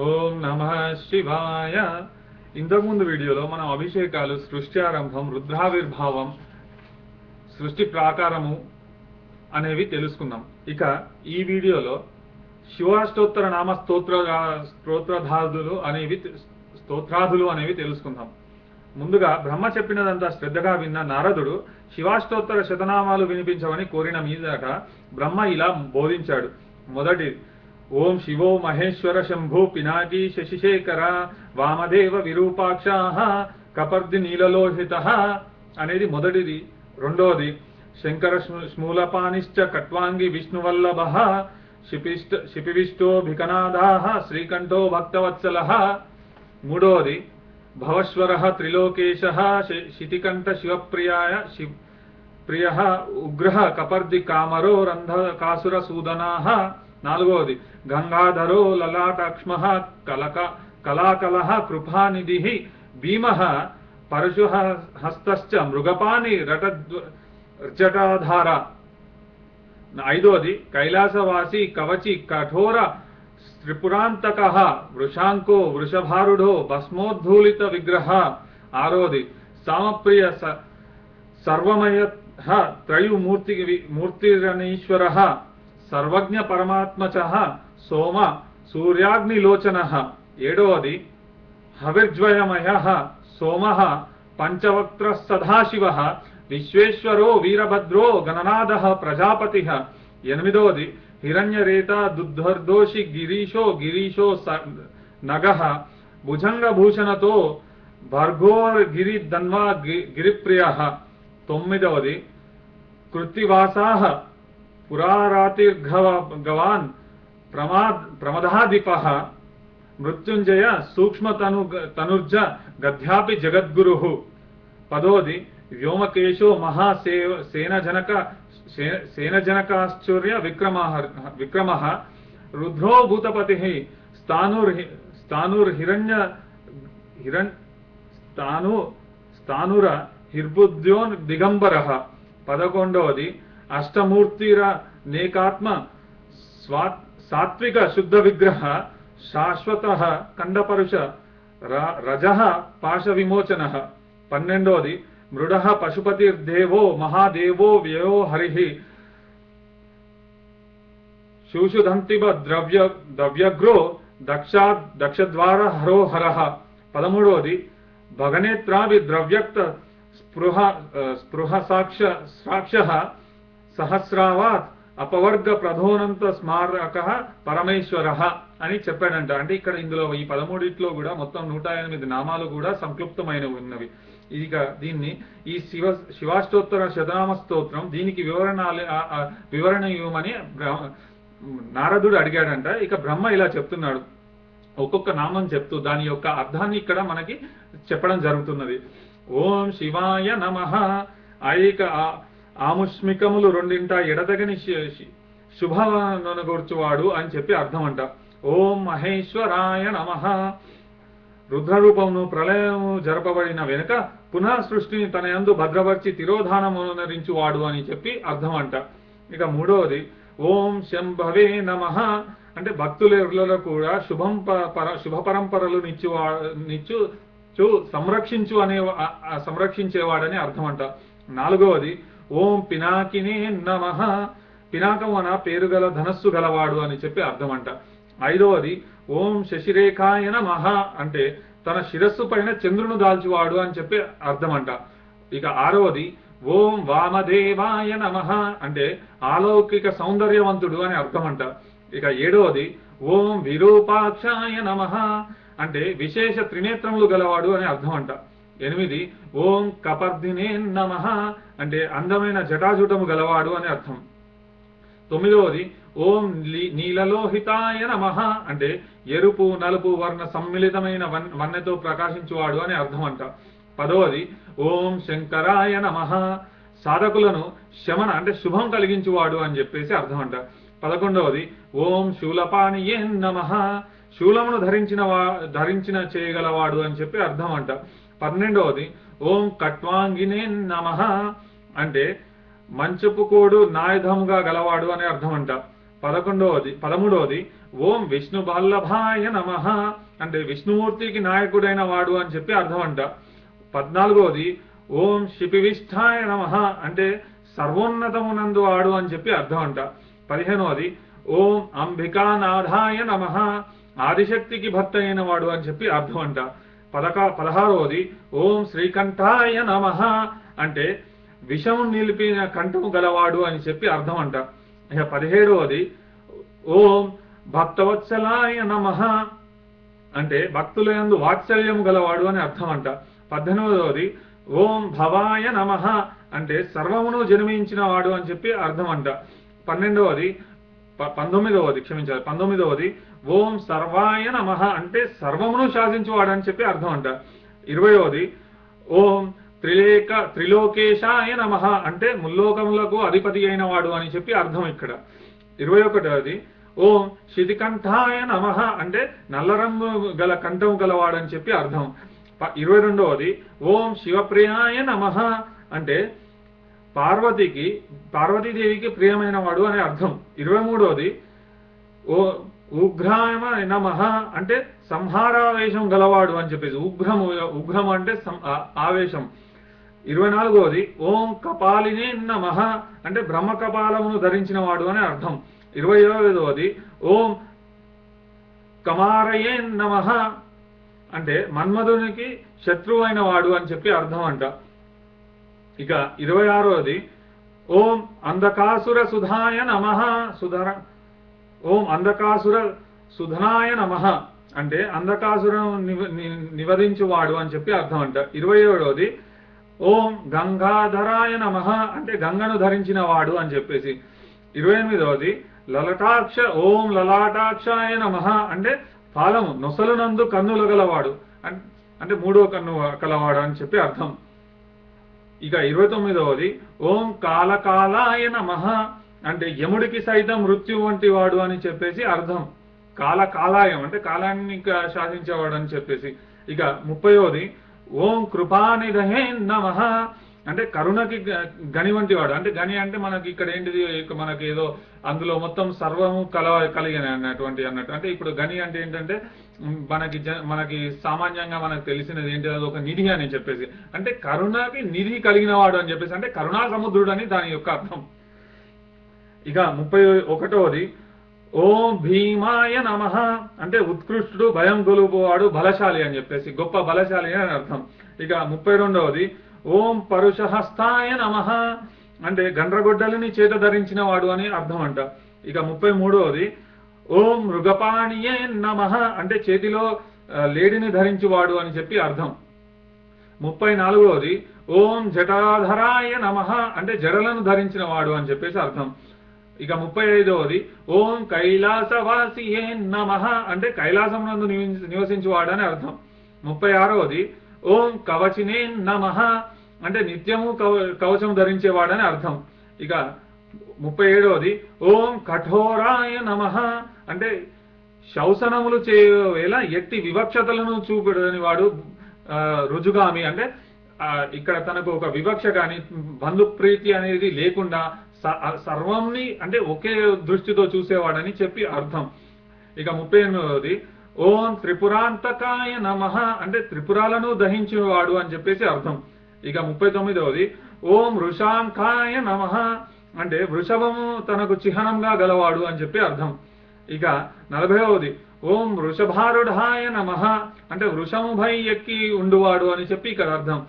ఓం నమః శివాయ. ఇంతకుముందు వీడియోలో మనం అభిషేకాలు, సృష్టి ఆరంభం, రుద్రావిర్భావం, సృష్టి ప్రాకారము అనేవి తెలుసుకున్నాం. ఇక ఈ వీడియోలో శివాష్టోత్తర నామ స్తోత్రాదులు అనేవి తెలుసుకుందాం. ముందుగా బ్రహ్మ చెప్పినదంతా శ్రద్ధగా విన్న నారదుడు శివాష్టోత్తర శతనామాలు వినిపించమని కోరిన మీదట బ్రహ్మ ఇలా బోధించాడు. మొదటి ఓం శివో మహేశ్వర శంభో పినాకీ శశిశేఖర వామదేవ విరూపాక్ష కపర్ది నీలలోహిత అనేది మొదటిది. రెండోది శంకర స్మూలపానిశ్చ కట్వాంగి విష్ణువల్లభ శిపివిష్టోభికనాదా శ్రీకంఠో భక్తవత్సల. మూడోది భవశ్వర త్రిలోకేశ శితికంఠ ప్రియ ఉగ్రహ కపర్ది కామరో రంధకాసుర సూదనా. నాలుగోది గంగాధరో లలాటాక్ష్మ కళాకల కృపానిధి భీమ పరశు హస్త మృగపాని రటజటాధార. ఐదోది కైలాసవాసి కవచి కఠోర త్రిపురాంతక వృషాంకో వృషభారుడో భస్మోద్ధూలిత విగ్రహ. ఆరోది సామప్రియ సర్వమయ త్రయుమూర్తిరనీశ్వర సర్వజ్ఞ పరమాత్మచ సోమ సూర్యాగ్నిలోచన. ఏడవది హవిర్జ్వయమయ సోమ పంచవక్త్ర సదాశివ విశ్వేశ్వరో వీరభద్రో గణనాథ ప్రజాపతి. ఎనిమిదవది హిరణ్యరేత దుర్ధర్దోషి గిరీశో నగ భుజంగభూషణతో భర్గోర్గిరి ధన్వా గిరిప్రియ. తొమ్మిదవది కృత్తివాసా పురారాతిర్గవాన్ ప్రమదాధిప మృత్యుంజయ సూక్ష్మతనుర్జ గద్యాపి జగద్గురు. పదోది వ్యోమకేశో సేనజనకాశ్చర్య విక్రమ రుద్రో భూతపతి స్థానుర హిర్బుద్యోన్ దిగంబర. పదకొండవది అష్టమూర్తిరనేకాత్మ సాత్విక శుద్ధ విగ్రహ శాశ్వత కండపరుష రజ పాశ విమోచన. పన్నెండవది మృడ పశుపతిర్దేవో మహాదేవో వ్యయో హరి శూషుధంతివ ద్రవ్యగ్రో దక్షద్వార హరో హర. పదమూడవది భగనేత్రావి ద్రవ్యక్త స్పృహ సాక్ష సహస్రావాత్ అపవర్గ ప్రధోనంత స్మారక పరమేశ్వర అని చెప్పాడంట. అంటే ఇక్కడ ఇందులో ఈ 13 కూడా మొత్తం 108 నామాలు కూడా సంక్లుప్తమైనవి ఉన్నవి. ఇక దీన్ని ఈ శివాష్టోత్తర శతనామ స్తోత్రం దీనికి వివరణ ఇవ్వమని నారదుడు అడిగాడంట. ఇక బ్రహ్మ ఇలా చెప్తున్నాడు, ఒక్కొక్క నామం చెప్తూ దాని యొక్క అర్థాన్ని ఇక్కడ మనకి చెప్పడం జరుగుతున్నది. ఓం శివాయ నమః. ఐక ఆముష్మికములు రెండింట ఎడతగని శుభనొనగూర్చువాడు అని చెప్పి అర్థం అంట. ఓం మహేశ్వరాయ నమః. రుద్రరూపమును ప్రళయము జరపబడిన వెనుక పునః సృష్టిని తన యందు భద్రపరిచి తిరోధానమునరించువాడు అని చెప్పి అర్థం అంట. ఇక మూడవది ఓం శంభవే నమః. అంటే భక్తులలో కూడా శుభ పరంపరలు సంరక్షించేవాడని అర్థం అంట. నాలుగవది ఓం పినాకినే నమః. పినాకం అన పేరు గల ధనస్సు గలవాడు అని చెప్పి అర్థం అంట. ఐదవది ఓం శశిరేఖాయ నమః. అంటే తన శిరస్సు పైన చంద్రును దాల్చువాడు అని చెప్పి అర్థం అంట. ఇక ఆరవది ఓం వామదేవాయ నమః. అంటే ఆలౌకిక సౌందర్యవంతుడు అని అర్థం అంట. ఇక ఏడవది ఓం విరూపాక్షాయ నమః. అంటే విశేష త్రినేత్రములు గలవాడు అని అర్థం అంట. ఎనిమిది ఓం కపర్దినే నమః. అంటే అందమైన జటాజుటము గలవాడు అని అర్థం. తొమ్మిదవది ఓం నీలలోహితాయ నమః. అంటే ఎరుపు నలుపు వర్ణ సమ్మిళితమైన వన్నెతో ప్రకాశించువాడు అని అర్థం అంట. పదవది ఓం శంకరాయ నమః. సాధకులను శమన అంటే శుభం కలిగించువాడు అని చెప్పేసి అర్థం అంట. 11వది ఓం శూలపాణియే నమః. శూలమును ధరించిన చేయగలవాడు అని చెప్పి అర్థం అంట. 12వది ఓం కట్వాంగినే నమః. అంటే మంచపు కోడు నాయుధముగా గలవాడు అనే అర్థం అంట. 13వది ఓం విష్ణు వల్లభాయ నమః అంటే విష్ణుమూర్తికి నాయకుడైన వాడు అని చెప్పి అర్థం అంట. 14వది ఓం శిపివిష్ఠాయ నమః అంటే సర్వోన్నతమునందు వాడు అని చెప్పి అర్థం అంట. 15వది ఓం అంబికానాథాయ నమః ఆదిశక్తికి భర్త అయిన వాడు అని చెప్పి అర్థం అంట. 16వది ఓం శ్రీకంఠాయ నమః అంటే విషము నిలిపిన కంఠము గలవాడు అని చెప్పి అర్థం అంట. ఇక 17వది ఓం భక్తవత్సలాయ నమః అంటే భక్తుల యందు వాత్సల్యము గలవాడు అని అర్థం అంట. 18వది ఓం భవాయ నమః అంటే సర్వమును జన్మించిన వాడు అని చెప్పి అర్థం అంట. 19వది ఓం సర్వాయ నమః అంటే సర్వమును శాసించువాడు అని చెప్పి అర్థం అంట. 20వది ఓం త్రిలోకేశాయ నమః అంటే ముల్లోకములకు అధిపతి అయిన వాడు అని చెప్పి అర్థం ఇక్కడ. 21వది ఓం శితికంఠాయ నమః అంటే నల్ల రంగు గల కంఠం గలవాడు అని చెప్పి అర్థం. 22వది ఓం శివప్రియాయ నమః అంటే పార్వతీదేవికి ప్రియమైన వాడు అనే అర్థం. 23వది ఓ ఉగ్రాయ నమః అంటే సంహారావేశం గలవాడు అని చెప్పేసి ఉగ్రము అంటే ఆవేశం. 24వది ఓం కపాలినే నమః అంటే బ్రహ్మ కపాలమును ధరించిన వాడు అని అర్థం. 25వది ఓం కమారయే నమః అంటే మన్మధునికి శత్రువైన వాడు అని చెప్పి అర్థం అంట. ఇక 26వది ఓం అంధకాసుర సుధాయ నమః ఓం అంధకాసుర సుధనాయ నమః అంటే అంధకాసురం నివరించువాడు అని చెప్పి అర్థం అంట. 27వది ఓం గంగాధరాయ నమః అంటే గంగను ధరించిన వాడు అని చెప్పేసి. 28వది ఓం లలాటాక్షాయ నమః అంటే ఫాలము నొసలునందు కన్నులు గలవాడు అంటే మూడో కన్ను కలవాడు అని చెప్పి అర్థం. ఇక 29వది ఓం కాలకాలాయ నమః అంటే యముడికి సైతం మృత్యు వంటి వాడు అని చెప్పేసి అర్థం. కాలకాలాయం అంటే కాలాన్ని శాసించేవాడు అని చెప్పేసి. ఇక 30వది ఓం కృపానిధహే నమః అంటే కరుణకి గని వంటి వాడు అంటే గని అంటే మనకి ఇక్కడ ఏంటిది మనకి ఏదో అందులో మొత్తం సర్వము కలిగిన అన్నట్టు అంటే ఇప్పుడు గని అంటే ఏంటంటే మనకి సామాన్యంగా మనకు తెలిసినది ఏంటి అది ఒక నిధి అని చెప్పేసి అంటే కరుణకి నిధి కలిగిన వాడు అని చెప్పేసి అంటే కరుణా సముద్రుడు అని దాని యొక్క అర్థం. ఇక 31వది ఓం భీమాయ నమః అంటే ఉత్కృష్టుడు భయం గొలుపువాడు బలశాలి అని చెప్పేసి గొప్ప బలశాలి అని అర్థం. ఇక 32వది ఓం పరుషహస్తాయ నమః అంటే గండ్రగొడ్డలిని చేత ధరించిన వాడు అని అర్థం అంట. ఇక 33వది ఓం మృగపాణియే నమః అంటే చేతిలో లేడిని ధరించువాడు అని చెప్పి అర్థం. 34వది ఓం జటాధరాయ నమః అంటే జడలను ధరించిన వాడు అని చెప్పేసి అర్థం. ఇక 35వది ఓం కైలాసవాసియే నమః అంటే కైలాసమునందు నివసించువాడు అని అర్థం. 36వది ఓం కవచినే నమః అంటే నిత్యము కవచం ధరించేవాడని అర్థం. ఇక 37వది ఓం కఠోరాయ నమః అంటే శౌసనములు చేయవేళ ఎట్టి వివక్షతలను చూపెడని వాడు రుజుగామి అంటే ఇక్కడ తనకు ఒక వివక్ష కానీ బంధుప్రీతి అనేది లేకుండా సర్వంని అంటే ఒకే దృష్టితో చూసేవాడని చెప్పి అర్థం. ఇక 38వది ఓం త్రిపురాంతకాయ నమః అంటే త్రిపురాలను దహించేవాడు అని చెప్పేసి అర్థం. ఇక 39వది ఓం వృషాంకాయ నమః అంటే వృషభము తనకు చిహ్నంగా గలవాడు అని చెప్పి అర్థం. ఇక 40వది ఓం వృషభారుఢాయ నమః అంటే వృషముపై ఎక్కి ఉండువాడు అని చెప్పి ఇక్కడ అర్థం.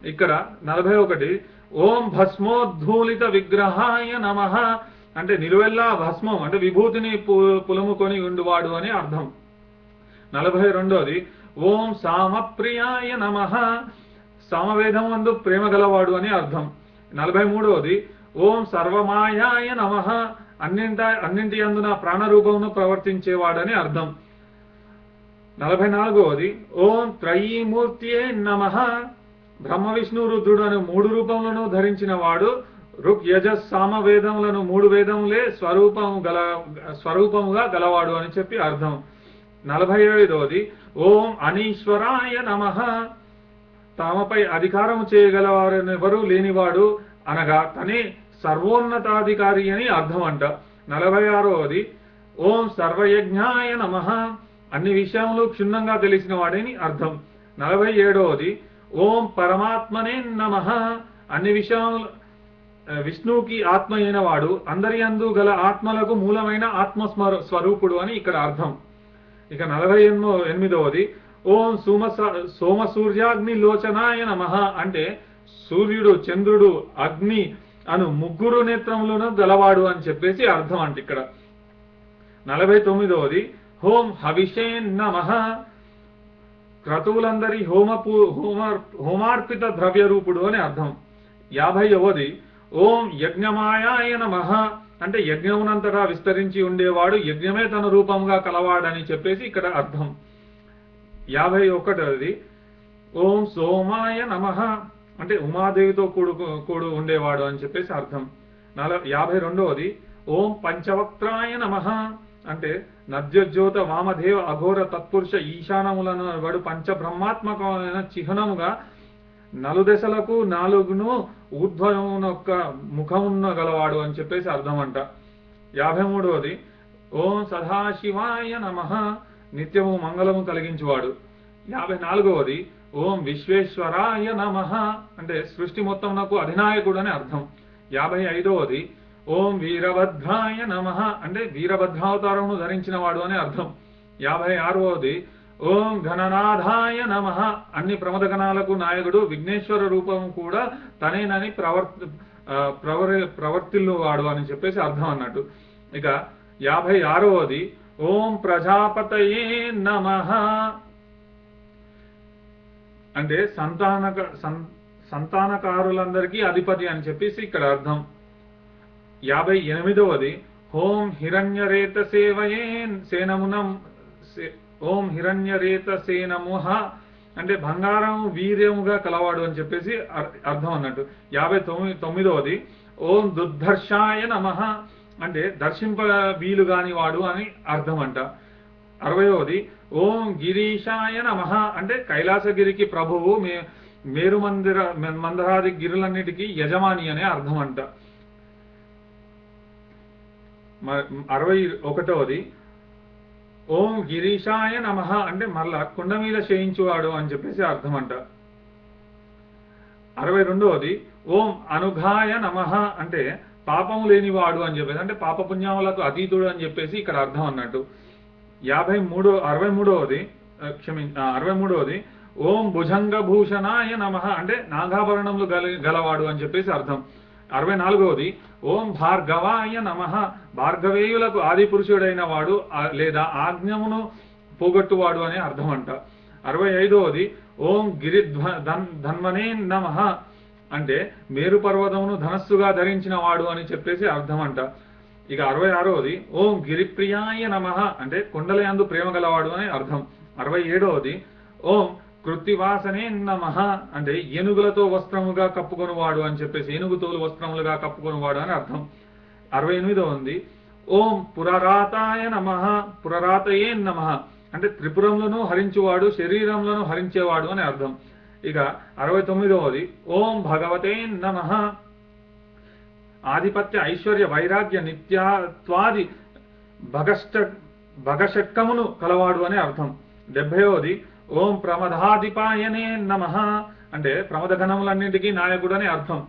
ఇక్కడ 41 ఓం భస్మోద్ధూలిత విగ్రహాయ నమః అంటే నిలువెల్లా భస్మం అంటే విభూతిని పులుముకొని ఉండువాడు అని అర్థం. 42వది ఓం సామప్రియాయ నమః సామవేదమందు ప్రేమ గలవాడు అని అర్థం. 43వది ఓం సర్వమాయాయ నమః అన్నింటి అందున ప్రాణరూపమును ప్రవర్తించేవాడని అర్థం. 44వది ఓం త్రయీమూర్తియే నమః బ్రహ్మ విష్ణు రుద్రుడు అనే 3 రూపములను ధరించిన వాడు ఋక్ యజస్ సామవేదములను 3 వేదములే స్వరూపముగా గలవాడు అని చెప్పి అర్థం. 45వది ఓం అనీశ్వరాయ నమః తమపై అధికారం చేయగలవారెవరూ లేనివాడు అనగా తనే సర్వోన్నతాధికారి అని అర్థం అంట. 46వది ఓం సర్వయజ్ఞాయ నమః, అన్ని విషయములు క్షుణ్ణంగా తెలిసిన వాడని అర్థం. 47వది ఓం పరమాత్మనే నమః, అన్ని విషయములు విష్ణువుకి ఆత్మ అయిన వాడు, అందరి యందు గల ఆత్మలకు మూలమైన ఆత్మ స్వరూపుడు అని ఇక్కడ అర్థం. ఇక 48వది ఓం సోమ సూర్యాగ్ని లోచనాయ నమః, అంటే సూర్యుడు చంద్రుడు అగ్ని అను ముగ్గురు నేత్రములను గలవాడు అని చెప్పేసి అర్థం అంటే ఇక్కడ. 49వది ఓం హవిషే నమః, క్రతువులందరి హోమార్పిత ద్రవ్య రూపుడు అని అర్థం. 50వది ఓం యజ్ఞమాయాయ నమః, అంటే యజ్ఞమునంతటా విస్తరించి ఉండేవాడు, యజ్ఞమే తన రూపంగా కలవాడని చెప్పేసి ఇక్కడ అర్థం. 51వది ఓం సోమాయ నమః, అంటే ఉమాదేవితో కూడు ఉండేవాడు అని చెప్పేసి అర్థం. 52వది ఓం పంచవక్త్రాయ నమః, అంటే నద్యోజ్యోత వామదేవ అఘోర తత్పురుష ఈశానములను వాడు పంచబ్రహ్మాత్మకమైన చిహ్నముగా నలుదశలకు నాలుగును ఊర్ధ్వమునొక్క ముఖమున్న గలవాడు అని చెప్పేసి అర్థం అంట. 53వది ఓం సదాశివాయ నమః, నిత్యము మంగళము కలిగించువాడు. 54వది ఓం విశ్వేశ్వరాయ నమః, అంటే సృష్టి మొత్తంనకు అధినాయకుడు అని అర్థం. 55వది ఓం వీరభద్రాయ నమః, అంటే వీరభద్రావతారమును ధరించిన వాడు అని అర్థం. 56వది ఓం గణనాథాయ నమః, అన్ని ప్రమదగణాలకు నాయకుడు, విఘ్నేశ్వర రూపం కూడా తనేనని ప్రవర్తిల్లువాడు అని చెప్పేసి అర్థం అన్నట్టు. ఇక 56వది ఓం ప్రజాపతయే నమః, అంటే సంతానకారులందరికీ అధిపతి అని చెప్పేసి ఇక్కడ అర్థం. 58వది ఓం హిరణ్యరేత సేవయే సేనమునం, ఓం హిరణ్యరేత సేనముహ, అంటే బంగారం వీర్యముగా కలవాడు అని చెప్పేసి అర్థం అన్నట్టు. 59వది ఓం దుర్ధర్షాయ నమః, అంటే దర్శింప వీలు కాని వాడు అని అర్థం అంట. 60వది ఓం గిరీశాయ నమః, అంటే కైలాసగిరికి ప్రభువు, మేరు మందరాది గిరులన్నిటికీ యజమాని అనే అర్థం అంట. 61వది ఓం గిరీశాయ నమః, అంటే మళ్ళా కొండ మీద శయించువాడు అని చెప్పేసి అర్థం అంట. 62వది ఓం అనుఘాయ నమః, అంటే పాపము లేనివాడు అని చెప్పేసి, అంటే పాపపుణ్యములకు అతీతుడు అని చెప్పేసి ఇక్కడ అర్థం అన్నట్టు. 63వది ఓం భుజంగభూషణాయ నమః, అంటే నాగాభరణములు గలవాడు అని చెప్పేసి అర్థం. 64వది ఓం భార్గవాయ నమః, భార్గవేయులకు ఆది పురుషుడైన వాడు లేదా ఆజ్ఞమును పోగొట్టువాడు అనే అర్థం అంట. 65వది ఓం ధన్వనే నమః, అంటే మేరు పర్వతమును ధనస్సుగా ధరించిన వాడు అని చెప్పేసి అర్థం అంట. ఇక 66వది ఓం గిరిప్రియాయ నమః, అంటే కొండలయందు ప్రేమ గలవాడు అని అర్థం. 67వది ఓం కృత్తివాసనే నమః, అంటే ఏనుగులతో వస్త్రముగా కప్పుకొనివాడు అని చెప్పేసి, ఏనుగుతోలు వస్త్రములుగా కప్పుకొనివాడు అని అర్థం. 68వది ఓం పురరాతాయ నమః, పురరాతయే నమః, అంటే త్రిపురములను హరించువాడు, శరీరములను హరించేవాడు అని అర్థం. ఇక 69వది ఓం భగవతే నమః, ఆధిపత్య ఐశ్వర్య వైరాగ్య నిత్యత్వాది భగషట్కమును కలవాడు అని అర్థం. 70వది ఓం ప్రమదాధిపాయనే నమః, అంటే ప్రమదగణములన్నింటికీ నాయకుడు అని అర్థం.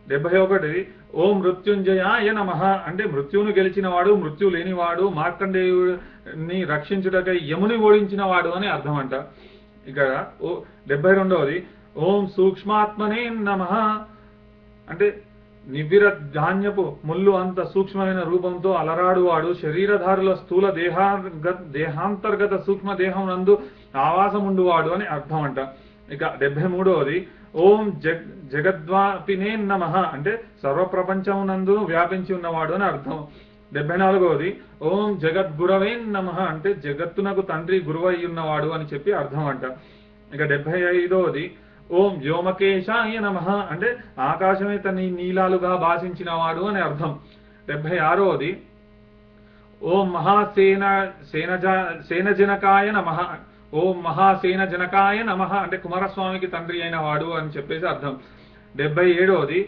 71 ఓం మృత్యుంజయాయ నమః, అంటే మృత్యువును గెలిచిన వాడు, మృత్యు లేనివాడు, మార్కండేయుని రక్షించుటకై యముని ఓడించిన వాడు అని అర్థం అంట. ఇక 72వది ఓం సూక్ష్మాత్మనే నమః, అంటే నివ్విర ధాన్యపు ముళ్ళు అంత సూక్ష్మమైన రూపంతో అలరాడువాడు, శరీరధారుల స్థూల దేహాంతర్గత సూక్ష్మ దేహం నందు ఆవాసముండువాడు అని అర్థం అంట. ఇక 73వది ఓం జగద్వాపినే నమః, అంటే సర్వప్రపంచమునందు వ్యాపించి ఉన్నవాడు అని అర్థం. 74వది ఓం జగద్గురవే నమః, అంటే జగత్తునకు తండ్రి గురువై ఉన్నవాడు అని చెప్పి అర్థం అంట. ఇక 75వది ఓం వ్యోమకేశాయ నమః, అంటే ఆకాశమే తన నీలాలుగా భాషించిన వాడు అని అర్థం. 76వది ఓం సేనజనకాయ నమః, ఓం మహాసేనజనకాయ నమః, అంటే కుమారస్వామికి తండ్రి అయిన వాడు అని చెప్పేసి అర్థం. 77వది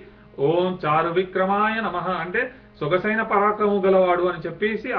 ఓం చారు విక్రమాయ నమః, అంటే సొగసైన పరాక్రమము గలవాడు అని చెప్పేసి